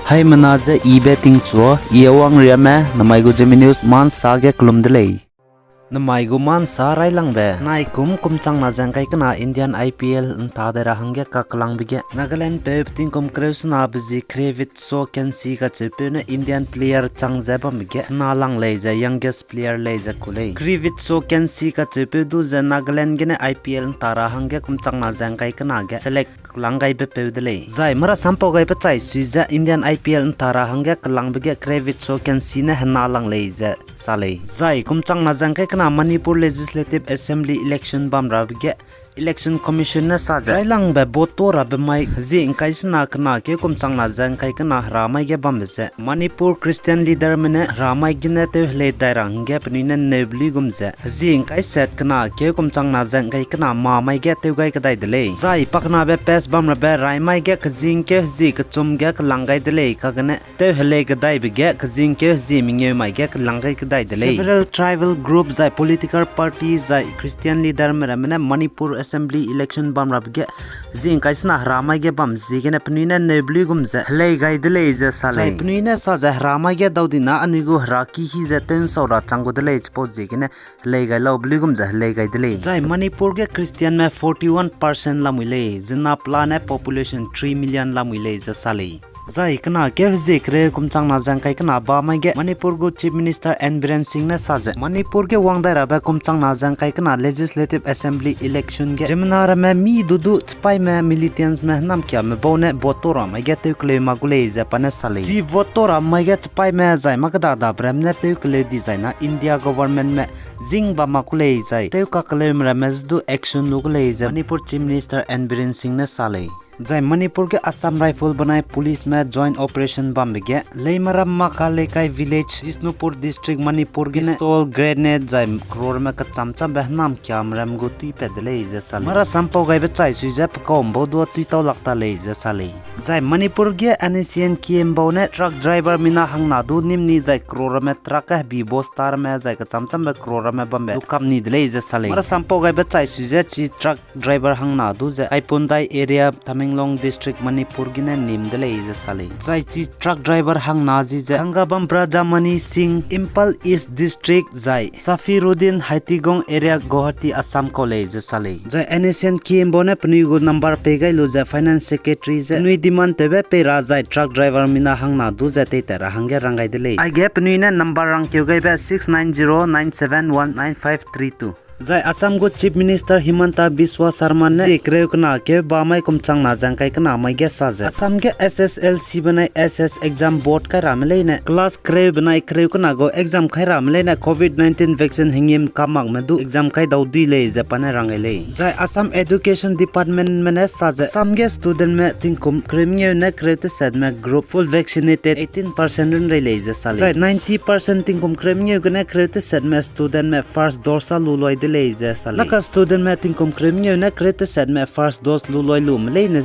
Hai menaze betting chua iawang riame namaigo Zeme News Ma Nsa ge klum delei. Namaigo Ma Nsa rai langbe nai kum chang na jangkai kana Indian IPL nta dera hangge ka klang bige Nagaland Khrievitso Kense na Zeme Khrievitso Kense ka chepe na Indian player chang zeba bige na lang lei ja youngest player lei ja kulei Khrievitso Kense ka chepe du ja Nagaland ge IPL nta ra hangge kum chang na jangkai kana ge select langgai be peudele zai marasam pegai pachai suiza Indian IPL nthara hangge klang bege Khrievitso Kense na hna lang leija sale zai kumchang na jangkai kana Manipur Legislative Assembly election bamra bege Election Commission na saja lang be botora be mai ji inkai sna kana ke kumchang na jangkai kana ramai ge bambese Manipur Christian leader mene ramai gine te le dairang ge pnina nebli gumje ji inkai set kana ke kumchang na jangkai kana ma mai ge te gai kadai dele zai pakna be pes bamra be raimai ge khjing ke ji kchum ge langai dele kagane te hele kadai be ge khjing ke ji minge mai ge langai kadai dele several tribal groups zai political parties zai Christian leader mene Manipur Assembly election bam rabge zing kaisna ramai ge bam zigene pnina nebli gumze hlei gai dele je sale pnina sa za ramai ge daudina anigo raki hi je ten sora chango dele chpo zigene hlei gai lo bli gumze hlei gai dele zai Manipur ge Christian me 41% la muile jina plan population 3 million la muile je sale zai kana ke zikre kumchang na jangkai kana ba mai ge Manipur go Chief Minister N Biren Singh na saje Manipur ge wangdai ra ba kumchang na jangkai kana Legislative Assembly election ge jemna me mi dudu spai me militants me nam kya me bone botora mai ge te kle ma gule japan sale ji botora mai ge spai me zai ma kada da brem ne te kle design India government me jing ba ma kule zai te ka kle me du action nu kule Manipur Chief Minister N Biren Singh na sale जय मणिपुर के Assam rifle बनाए police में joint operation बम्बे लेमरम मकालेकाई village Bishnupur district Manipur के स्टॉल grenade जय क्रोर में कच्चामचा बहनाम क्यामरम गुती पेदले जैसा मरा संपो गए बच्चा सुइजे पकोम बोदो तुइतो लगता ले जैसा ले जय मणिपुर के एनएसएन केएमबो ने ट्रक ड्राइवर मिना हंगनादु निमनी जय क्रोर में ट्रक है बी बोस्तार में जय कच्चामचा में क्रोर में बम्बे दुकाम निदले जैसा ले मरा संपो गए बच्चा सुइजे ची ट्रक ड्राइवर हंगनादु जय आइपुंदाई area Long district Manipur gina nim dele is sale zai chi truck driver hang nazi je angabam Brajamani Singh Impal East district zai Safiruddin Haitigong area Guwahati Assam college sale zai NSN KMBO ne pnigo number pegai lo je finance secretary je nui demand tebe pe ra zai truck driver mina hang na du je te tera hange rangai dele I gap nui ne number rang kyogai ba 6909719532 जय असम को chief minister Himanta Biswa Sharma ने जिक्र कना के बामाई कुमचंग ना जंगkai कना मैगे साजे असम के SSLC बनाई SS एग्जाम बोर्ड का रामले ने क्लास क्रे बनाई क्रे कना गो एग्जाम खाई रामले ने कोविड-19 वैक्सीन हिंगिम कामक में दु एग्जाम खाई दौदी ले जापान रंगले जय असम एजुकेशन डिपार्टमेंट में ने साजे असम के स्टूडेंट में तिंकुम क्रेमियो ने क्रेते सेड में ग्रुप फुल वैक्सीनेटेड 18% रे ले जय 90% तिंकुम क्रेमियो ने क्रेते सेड में स्टूडेंट में फर्स्ट डोज लुलोय laka student में तिंकुम क्रेमियो ने क्रेते सेड में फर्स्ट डोज लुलोय लुम ले ने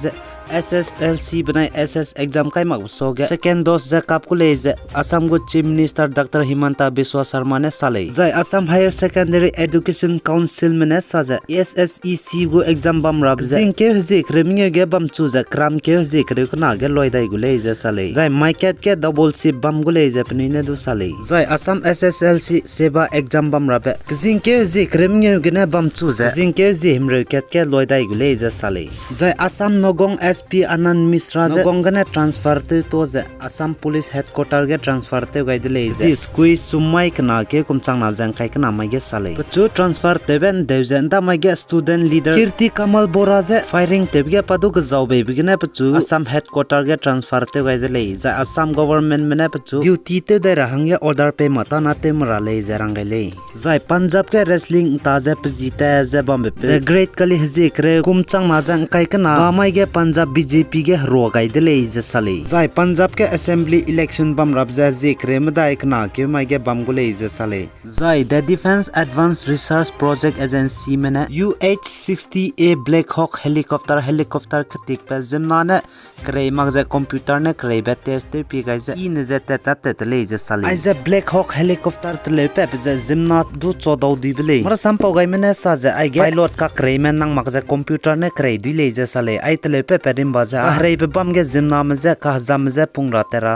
SSLC बनाई SS exam kai mak soge second dose ja kap ku leje Assam go Chief Minister Dr. Himanta Biswa Sharma ne sale jai Assam Higher Secondary Education Council mene saje SSEC go exam bam rab jing ke je kremnge ge bam chu ja kram ke je kre ku na ge loidai gu leje sale jai market ke double ship bam gu leje pni ne du sale jai Assam SSLC seba exam bam rab jing ke je kremnge ge ne bam chu ja jing ke je himre ket ke loidai gu leje sale jai Assam Nogong SP Anand Misra Nogongane transfer to the Assam Police Headquarter ge transfer te gai dele ji squeeze sumai kana ke kumchang na jang kai kana mai ge sale chu transfer teben devzen da mai ge student leader Kirti Kamal Bora je firing tebge padu ge jaube bigine pachu Assam Headquarter ge transfer te gai dele ja Assam government mene pachu duty te de rahang ge order pe mata na te mara le jarang le jai Punjab ke wrestling taje pjita je bombe pe the great kali hji kre kumchang na jang kai kana ba mai ge Punjab BJP के रोगाई दिले इजसले जाय पंजाब के assembly election बम रबजा जिक्रे मदाय कना के मागे बम गुले इजसले जाय the defence advance research project agency में UH-60A ब्लैक हॉक हेलीकॉप्टर खतिक पे जिमना ने करे मगजे कंप्यूटर ने करे बे टेस्ट पे गाइज इ नजे तत ले इजसले आइज ब्लैक हॉक हेलीकॉप्टर तले पे जिमना दु 14 दिबले मर संपो गाय में साजे आई पायलट का करे में नंग मगजे कंप्यूटर ने करे दुले इजसले आई तले पे rim baza rei be bam ge zimna maze ka zam maze pungra tera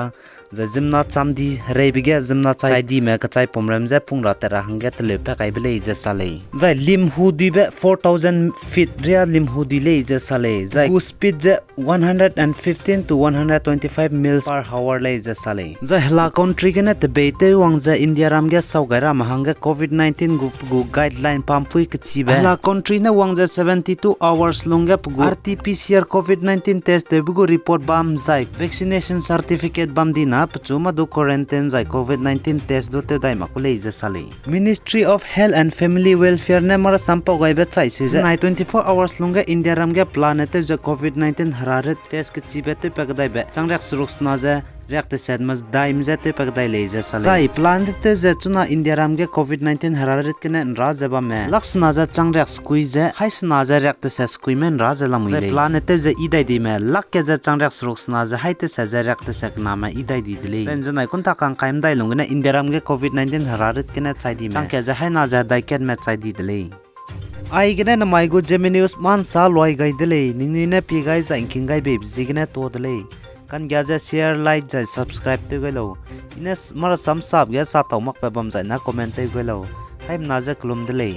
za zimna chamdi rei be ge zimna chai di me ka chai pomrem je pungra tera hange tele pe kai bele je sale za lim hu di be 4000 feet ria lim hu di le je sale za ku speed je 115 to 125 miles per hour le je sale za hela country ge ne te be te wang za india ram ge saugaira mahanga covid-19 gu guideline pampui ke chi be hela country ne wang za 72 hours longa pugu RT-PCR COVID-19 test debugu report bam zai vaccination certificate bam dina pchuma do quarantine zai COVID-19 test do te dai makule je sale Ministry of Health and Family Welfare ne mara sampo gai be chai si 24 hours longa India ram ge planet je COVID-19 harare test ke chibe te pagdai be changrak suruks na je react set mas daim je te pagdai le je sale zai planet te je chuna India ram ge COVID-19 harare ke ne ra je ba me laks na je changrak squeeze hais na je react set squeeze men ra je lam zai planet te je idai di me lak ke je changrak suruks na je haite se je react set na ma idai di dile zen janai kun ta kang kaim dai lung ne India ram ge COVID-19 harare ke ne chai di me chang ke je hai na je dai ket me chai di dile ai gene na mai go Zeme News Ma Nsa loi gai dile ningni ne pegai za nking gai be zigene to dile Kangia ja share like ja subscribe te gelo ines marasam sab ge sa tawmak pe bam ja na comment te gelo haim na ja klum dile